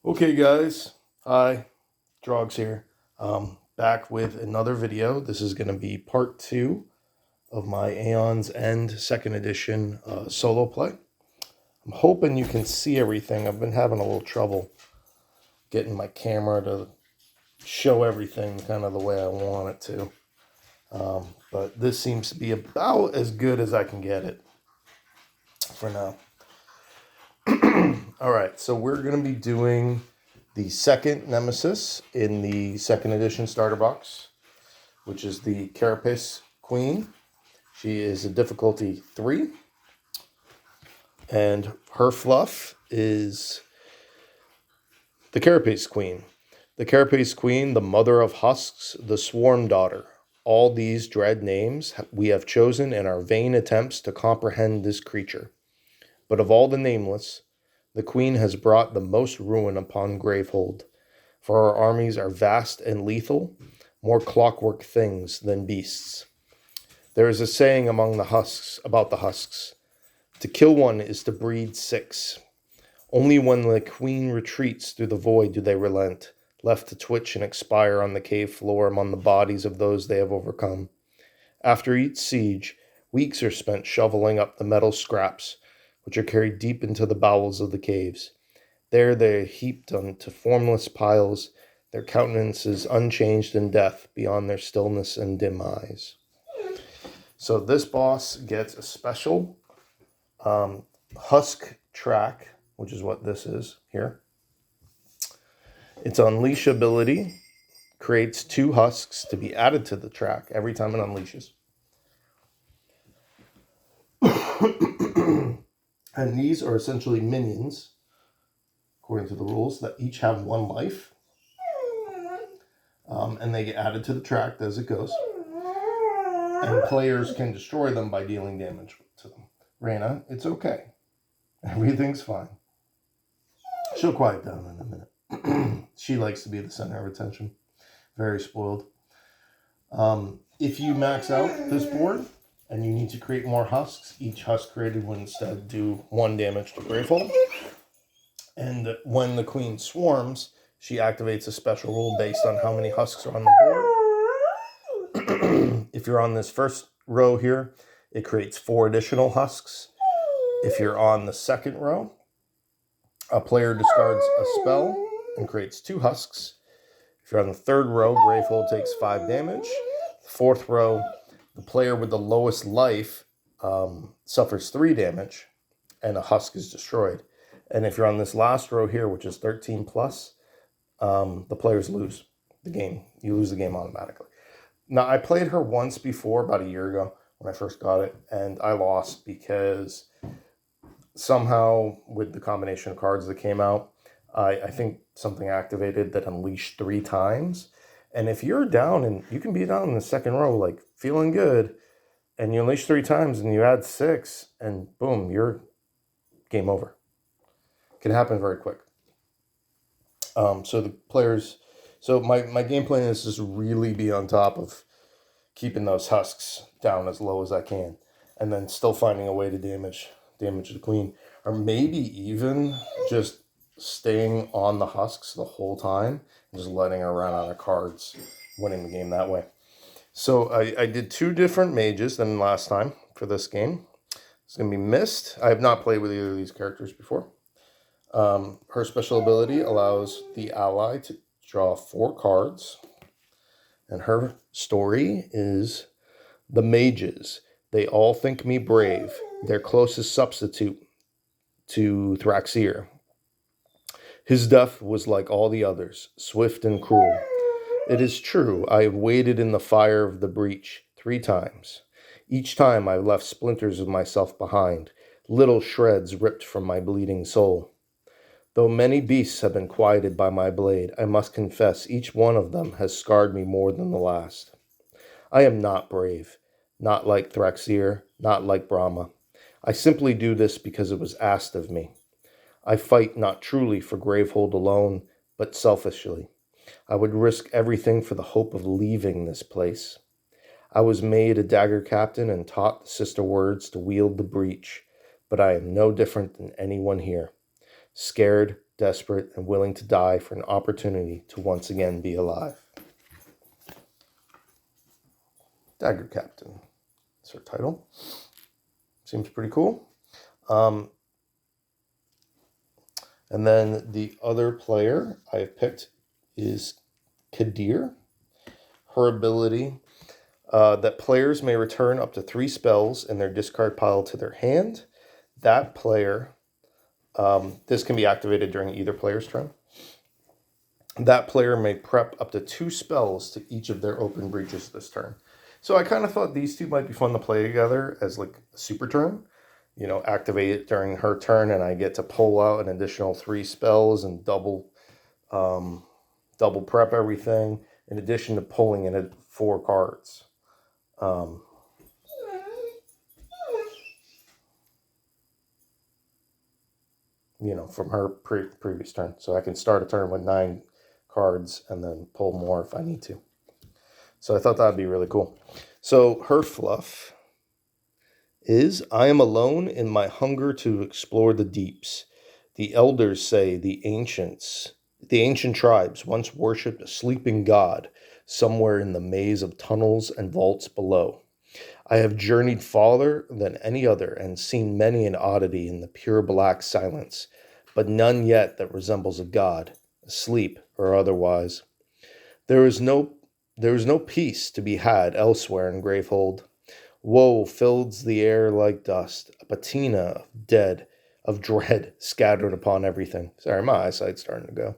Okay, guys. Hi, Drogs here. Back with another video. This is going to be part 2 of my Aeons End 2nd edition solo play. I'm hoping you can see everything. I've been having a little trouble getting my camera to show everything kind of the way I want it to. But this seems to be about as good as I can get it for now. All right, so we're going to be doing the second nemesis in the 2nd edition starter box, which is the Carapace Queen. She is a difficulty 3, and her fluff is the Carapace Queen. The Carapace Queen, the mother of husks, the swarm daughter. All these dread names we have chosen in our vain attempts to comprehend this creature. But of all the nameless, the Queen has brought the most ruin upon Gravehold, for our armies are vast and lethal, more clockwork things than beasts. There is a saying among the husks about the husks: to kill one is to breed 6. Only when the Queen retreats through the void do they relent, left to twitch and expire on the cave floor among the bodies of those they have overcome. After each siege, weeks are spent shoveling up the metal scraps, which are carried deep into the bowels of the caves. There they are heaped onto formless piles, their countenances unchanged in death beyond their stillness and dim eyes. So this boss gets a special husk track, which is what this is here. Its unleash ability creates 2 husks to be added to the track every time it unleashes. And these are essentially minions, according to the rules, that each have 1 life. And they get added to the track as it goes. And players can destroy them by dealing damage to them. Raina, it's okay. Everything's fine. She'll quiet down in a minute. She likes to be the center of attention. Very spoiled. If you max out this board and you need to create more husks, each husk created will instead do 1 damage to Gravehold. And when the Queen swarms, she activates a special rule based on how many husks are on the board. If you're on this first row here, it creates 4 additional husks. If you're on the second row, a player discards a spell and creates 2 husks. If you're on the third row, Gravehold takes 5 damage. The fourth row, the player with the lowest life suffers 3 damage, and a husk is destroyed. And if you're on this last row here, which is 13 plus, the players lose the game. You lose the game automatically. Now, I played her once before, about a year ago, when I first got it, and I lost because somehow, with the combination of cards that came out, I think something activated that unleashed 3 times. And if you're down, and you can be down in the second row, like feeling good, and you unleash 3 times and you add 6, and boom, you're game over. It can happen very quick. So the players, so my game plan is just really be on top of keeping those husks down as low as I can, and then still finding a way to damage the Queen, or maybe even just staying on the husks the whole time and just letting her run out of cards, winning the game that way. So I did 2 different mages than last time for this game. It's going to be Mist. I have not played with either of these characters before. Her special ability allows the ally to draw 4 cards. And her story is: the mages, they all think me brave, their closest substitute to Thraxir. His death was like all the others, swift and cruel. It is true, I have waded in the fire of the breach 3 times. Each time I left splinters of myself behind, little shreds ripped from my bleeding soul. Though many beasts have been quieted by my blade, I must confess each one of them has scarred me more than the last. I am not brave, not like Thraxir, not like Brahma. I simply do this because it was asked of me. I fight not truly for Gravehold alone, but selfishly. I would risk everything for the hope of leaving this place. I was made a dagger captain and taught the sister words to wield the breach, but I am no different than anyone here. Scared, desperate, and willing to die for an opportunity to once again be alive. Dagger Captain. That's her title. Seems pretty cool. And then the other player I have picked is Kadir. Her ability, that players may return up to 3 spells in their discard pile to their hand. That player, this can be activated during either player's turn. That player may prep up to 2 spells to each of their open breaches this turn. So I kind of thought these two might be fun to play together as like a super turn. You know, activate it during her turn, and I get to pull out an additional 3 spells and double prep everything, in addition to pulling in 4 cards. You know, from her previous turn. So I can start a turn with 9 cards and then pull more if I need to. So I thought that would be really cool. So her fluff is, I am alone in my hunger to explore the deeps. The elders say the ancient tribes once worshipped a sleeping god somewhere in the maze of tunnels and vaults below. I have journeyed farther than any other and seen many an oddity in the pure black silence, but none yet that resembles a god, asleep or otherwise. There is no peace to be had elsewhere in Gravehold. Woe fills the air like dust, a patina of dread scattered upon everything. Sorry, my eyesight's starting to go.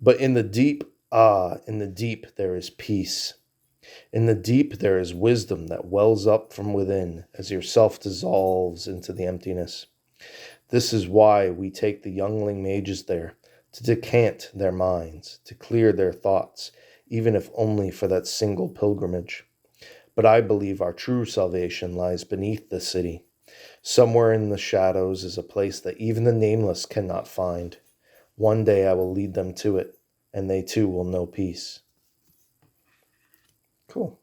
But in the deep there is peace. In the deep there is wisdom that wells up from within as yourself dissolves into the emptiness. This is why we take the youngling mages there, to decant their minds, to clear their thoughts, even if only for that single pilgrimage. But I believe our true salvation lies beneath the city. Somewhere in the shadows is a place that even the nameless cannot find. One day I will lead them to it, and they too will know peace. Cool.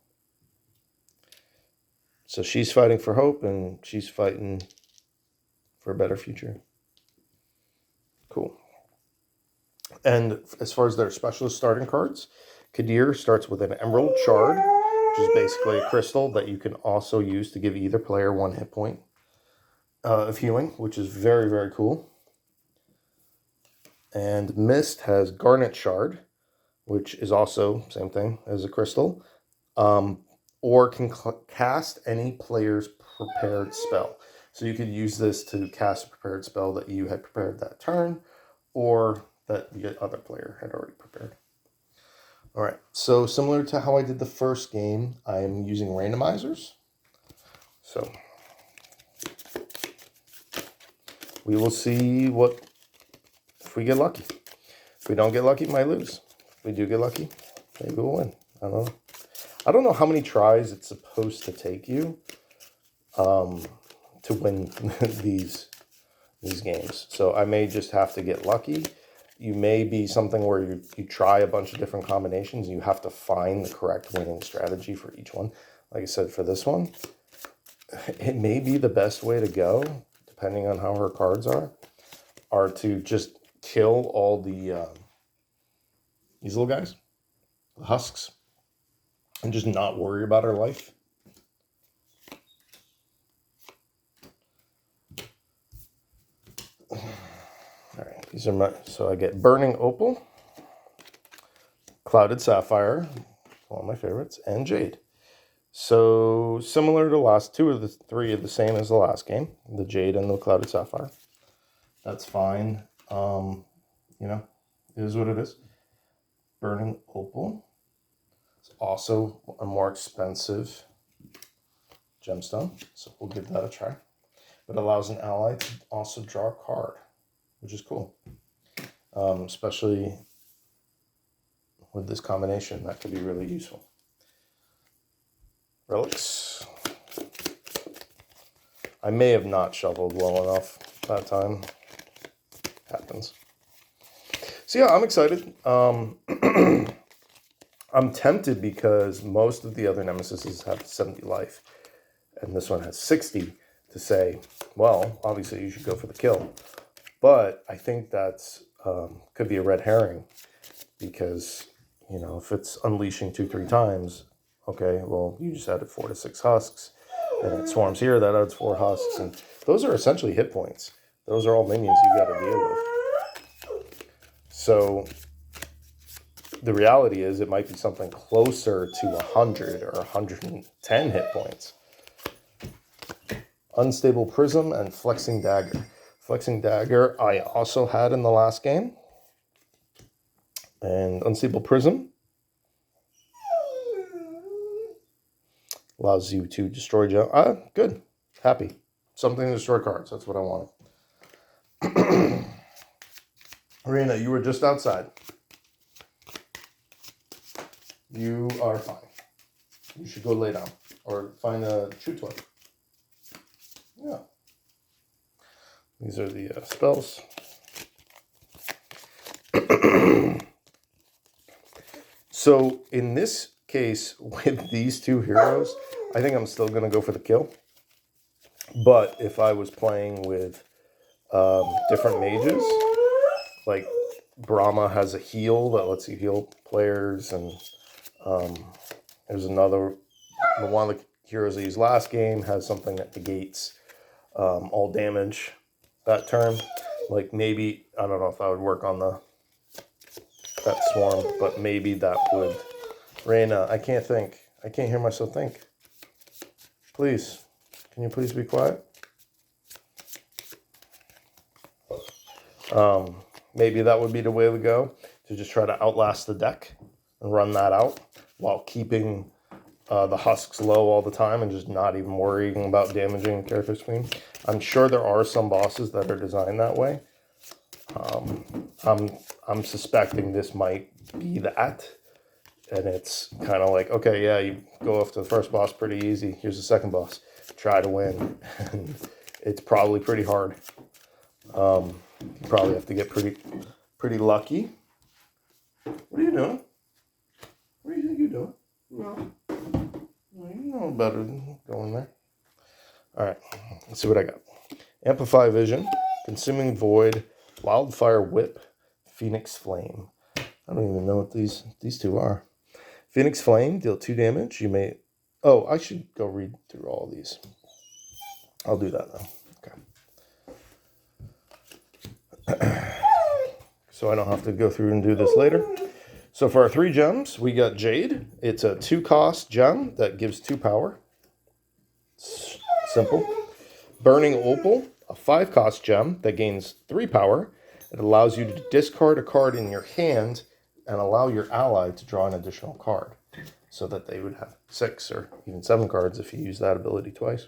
So she's fighting for hope, and she's fighting for a better future. Cool. And as far as their specialist starting cards, Kadir starts with an Emerald Shard, which is basically a crystal that you can also use to give either player 1 hit point of healing, which is very, very cool. And Mist has Garnet Shard, which is also same thing as a crystal, or can cast any player's prepared spell. So you could use this to cast a prepared spell that you had prepared that turn, or that the other player had already prepared. All right, so similar to how I did the first game, I am using randomizers. So we will see if we get lucky. If we don't get lucky, we might lose. If we do get lucky, maybe we'll win. I don't know. I don't know how many tries it's supposed to take you to win these games. So I may just have to get lucky. You may be something where you try a bunch of different combinations. You have to find the correct winning strategy for each one. Like I said, for this one, it may be the best way to go, depending on how her cards are to just kill all these little guys, the husks, and just not worry about her life. All right, these are so I get Burning Opal, Clouded Sapphire, one of my favorites, and Jade. So similar to last, 2 of the 3 are the same as the last game, the Jade and the Clouded Sapphire. That's fine. You know, it is what it is. Burning Opal is also a more expensive gemstone, so we'll give that a try. But allows an ally to also draw a card, which is cool. Especially with this combination, that could be really useful. Relics. I may have not shoveled well enough that time. Happens. So yeah, I'm excited. I'm tempted because most of the other nemesises have 70 life, and this one has 60, to say, well, obviously you should go for the kill. But I think that's could be a red herring, because, you know, if it's unleashing 2-3 times, okay, well, you just added 4 to 6 husks, and it swarms here, that adds 4 husks, and those are essentially hit points. Those are all minions you got to deal with. So the reality is it might be something closer to 100 or 110 hit points. Unstable Prism and Flexing Dagger. Flexing Dagger I also had in the last game. And Unstable Prism allows you to destroy gems. Good. Happy. Something to destroy cards. That's what I wanted. Arena, you were just outside. You are fine. You should go lay down or find a chew toy. Yeah. These are the spells. So in this case, with these two heroes, I think I'm still going to go for the kill. But if I was playing with different mages, like Brahma has a heal that lets you heal players, and there's another, one of the heroes I used last game has something that negates all damage that turn. Like maybe, I don't know if I would work on that swarm, but maybe that would. Reina, I can't think. I can't hear myself think. Please, can you please be quiet? Maybe that would be the way to go, to just try to outlast the deck and run that out while keeping the husks low all the time and just not even worrying about damaging the Carapace Queen. I'm sure there are some bosses that are designed that way. I'm suspecting this might be that. And it's kind of like, okay, yeah, you go after the first boss pretty easy. Here's the second boss. Try to win. And it's probably pretty hard. You probably have to get pretty lucky. What are you doing? What do you think you're doing? Well, you know better than going there. All right, let's see what I got. Amplify Vision, Consuming Void, Wildfire Whip, Phoenix Flame. I don't even know what these two are. Phoenix Flame, deal 2 damage. You may... Oh, I should go read through all these. I'll do that now. Okay. So I don't have to go through and do this later. So for our 3 gems, we got Jade. It's a 2-cost gem that gives 2 power. Simple. Burning Opal, a 5-cost gem that gains 3 power. It allows you to discard a card in your hand and allow your ally to draw an additional card, so that they would have 6 or even 7 cards if you use that ability twice.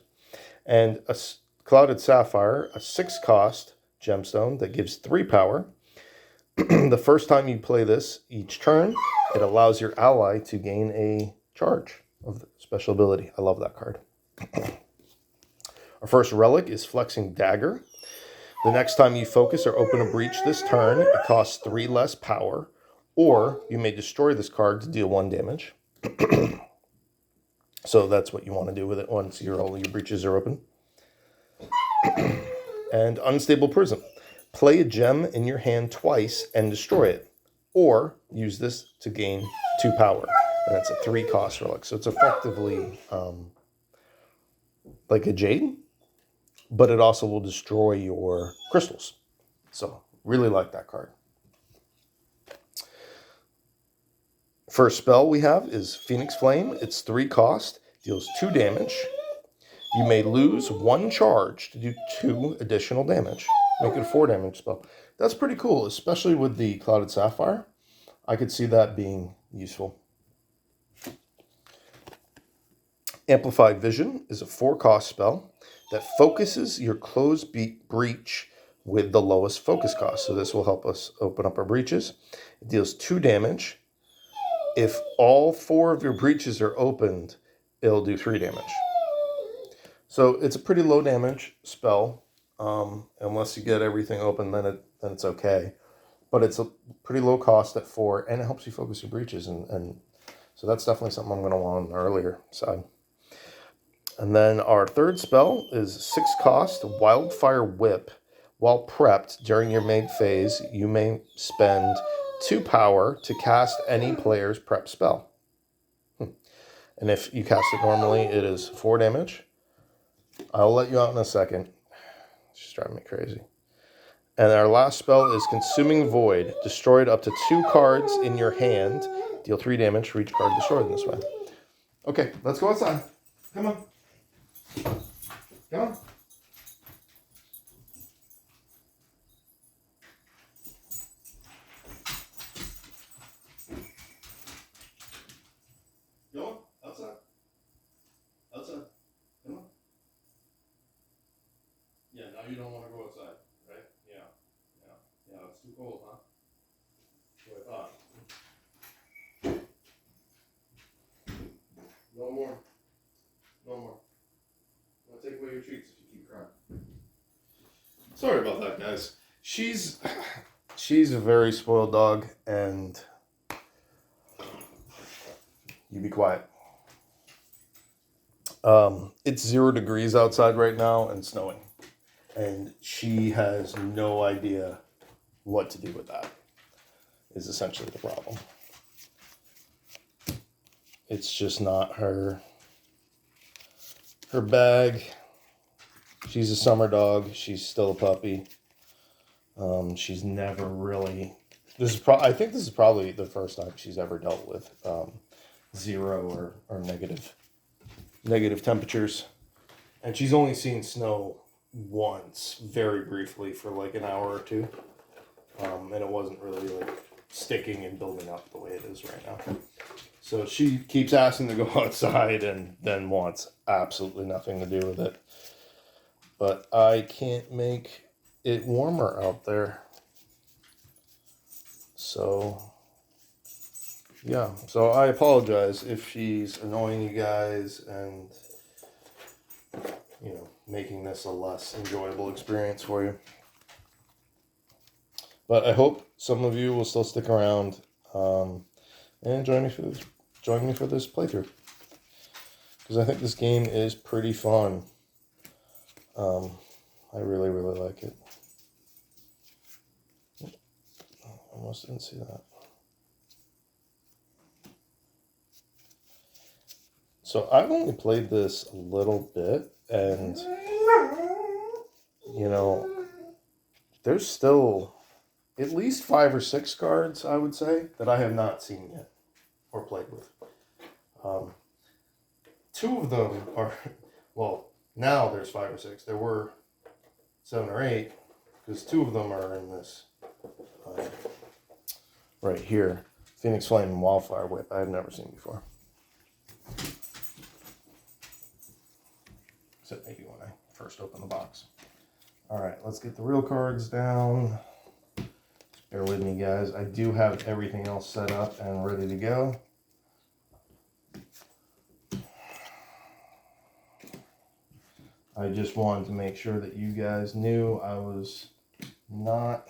And a Clouded Sapphire, a 6-cost gemstone that gives 3 power. The first time you play this, each turn, it allows your ally to gain a charge of the special ability. I love that card. Our first relic is Flexing Dagger. The next time you focus or open a breach this turn, it costs 3 less power, or you may destroy this card to deal 1 damage. So that's what you want to do with it once all your breaches are open. And Unstable Prism. Play a gem in your hand twice and destroy it, or use this to gain 2 power. And it's a 3-cost relic. So it's effectively like a Jade, but it also will destroy your crystals. So really like that card. First spell we have is Phoenix Flame. It's 3 cost, deals 2 damage. You may lose 1 charge to do 2 additional damage. Make it a 4 damage spell. That's pretty cool, especially with the Clouded Sapphire. I could see that being useful. Amplify Vision is a 4-cost spell that focuses your closed breach with the lowest focus cost. So this will help us open up our breaches. It deals 2 damage. If all 4 of your breaches are opened, it'll do 3 damage. So it's a pretty low damage spell. Unless you get everything open, then it's okay. But it's a pretty low cost at 4, and it helps you focus your breaches. And so that's definitely something I'm going to want on the earlier side. And then our third spell is 6 cost, Wildfire Whip. While prepped during your main phase, you may spend 2 power to cast any player's prep spell. And if you cast it normally, it is 4 damage. I'll let you out in a second. It's just driving me crazy. And our last spell is Consuming Void. Destroyed up to 2 cards in your hand. Deal 3 damage for each card destroyed in this way. Okay, let's go outside. Come on. Come on. Go on. Outside. Outside. Come on. Yeah, now you don't want to go outside, right? Yeah. Yeah, it's too cold, huh? That's what I thought. No more. No more. I'm going to take away your treats if you keep crying. Sorry about that, guys. She's a very spoiled dog, and you be quiet. It's 0 degrees outside right now and snowing. And she has no idea what to do with that, is essentially the problem. It's just not her bag. She's a summer dog. She's still a puppy. She's never really... I think this is probably the first time she's ever dealt with 0 or negative temperatures. And she's only seen snow once, very briefly, for like an hour or 2. And it wasn't really like sticking and building up the way it is right now. So she keeps asking to go outside and then wants absolutely nothing to do with it. But I can't make it warmer out there. So, yeah. So I apologize if she's annoying you guys and, making this a less enjoyable experience for you. But I hope some of you will still stick around and join me for this playthrough, because I think this game is pretty fun. I really, really like it. Almost didn't see that. So I've only played this a little bit, and there's still at least 5 or 6 cards, I would say, that I have not seen yet or played with. 2 of them are, well, now there's 5 or 6. There were 7 or 8, because 2 of them are in this right here. Phoenix Flame and Wildfire Whip I've never seen before. Except maybe when I first opened the box. Alright, let's get the real cards down. Just bear with me, guys. I do have everything else set up and ready to go. I just wanted to make sure that you guys knew I was not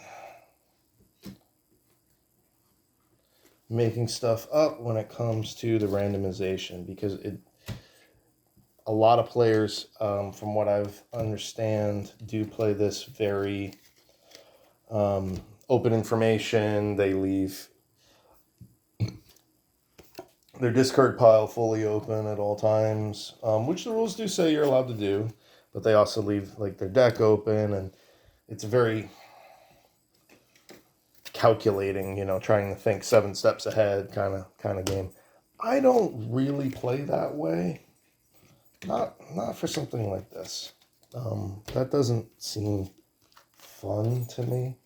making stuff up when it comes to the randomization, because a lot of players, from what I've understand, do play this very open information. They leave their discard pile fully open at all times, which the rules do say you're allowed to do, but they also leave like their deck open, and it's very calculating, trying to think 7 steps ahead kind of game. I don't really play that way. Not for something like this. That doesn't seem fun to me.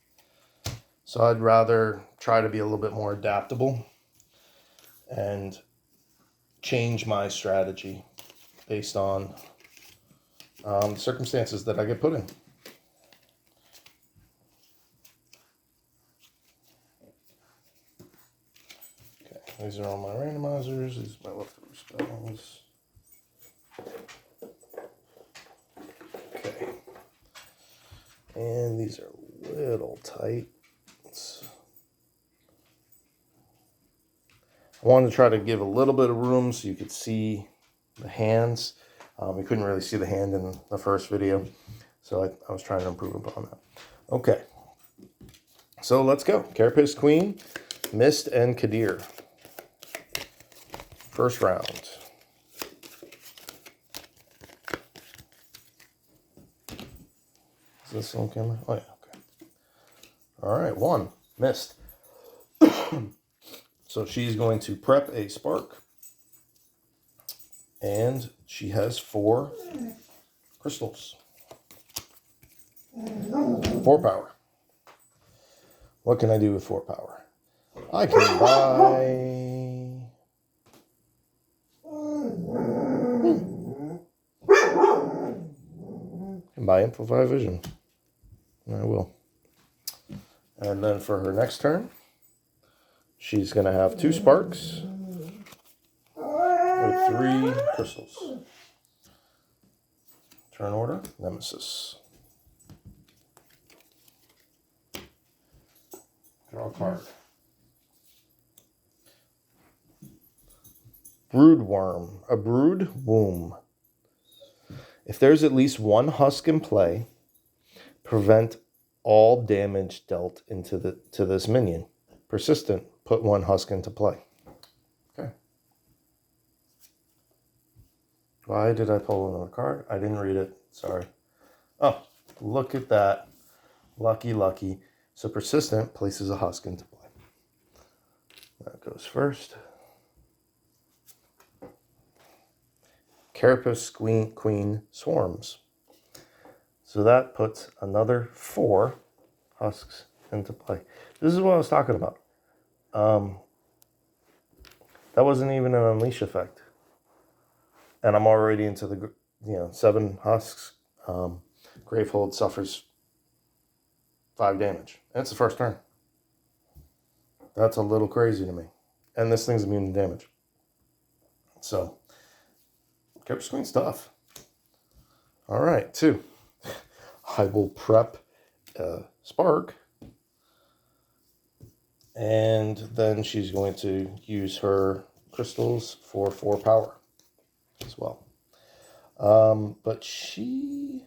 So I'd rather try to be a little bit more adaptable and change my strategy based on circumstances that I get put in. Okay, these are all my randomizers. These are my leftover spells. Okay. And these are a little tight. I wanted to try to give a little bit of room so you could see the hands. We couldn't really see the hand in the first video, so I was trying to improve upon that. Okay. So let's go. Carapace Queen, Mist, and Kadir. First round. Is this on camera? Oh, yeah. Okay. All right. 1. Mist. So she's going to prep a spark. And she has 4 crystals. 4 power. What can I do with 4 power? I can buy Amplify Vision. I will. And then for her next turn, she's going to have 2 sparks with 3 crystals. Turn order, Nemesis. Draw a card. Brood Worm, a brood womb. If there's at least 1 husk in play, prevent all damage dealt to this minion. Persistent, put 1 husk into play. Okay. Why did I pull another card? I didn't read it. Sorry. Oh, look at that. Lucky, lucky. So persistent places a husk into play. That goes first. Carapace Queen swarms. So that puts another 4 husks into play. This is what I was talking about. That wasn't even an unleash effect. And I'm already into the 7 husks. Gravehold suffers 5 damage. And it's the first turn. That's a little crazy to me. And this thing's immune to damage. So, Carapace Queen's tough. All right, 2. I will prep Spark. And then she's going to use her crystals for 4 power as well. But she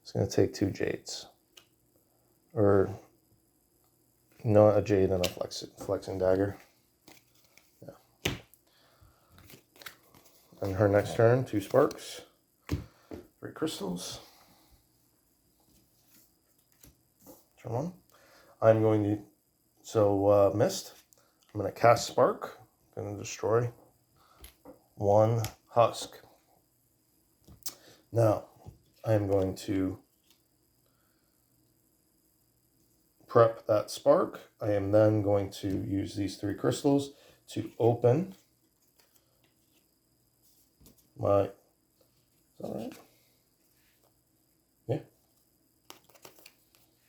is going to take 2 jades. Or, no, a jade and a flexing dagger. Yeah. And her next turn, 2 sparks, 3 crystals. Turn 1. I'm going to, Mist. I'm going to cast Spark. I'm going to destroy 1 husk. Now, I am going to prep that spark. I am then going to use these 3 crystals to open my, is that right? Yeah.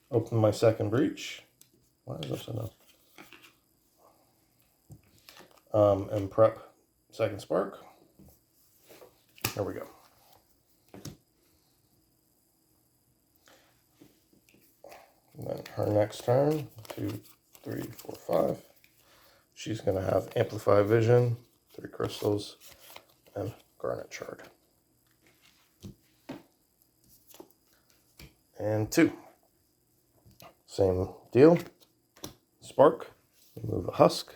Open my second breach. Why is this enough? And prep second spark. There we go. And then her next turn, 2, 3, 4, 5. She's going to have Amplify Vision, 3 crystals, and Garnet Shard. And 2. Same deal. Spark, remove a husk.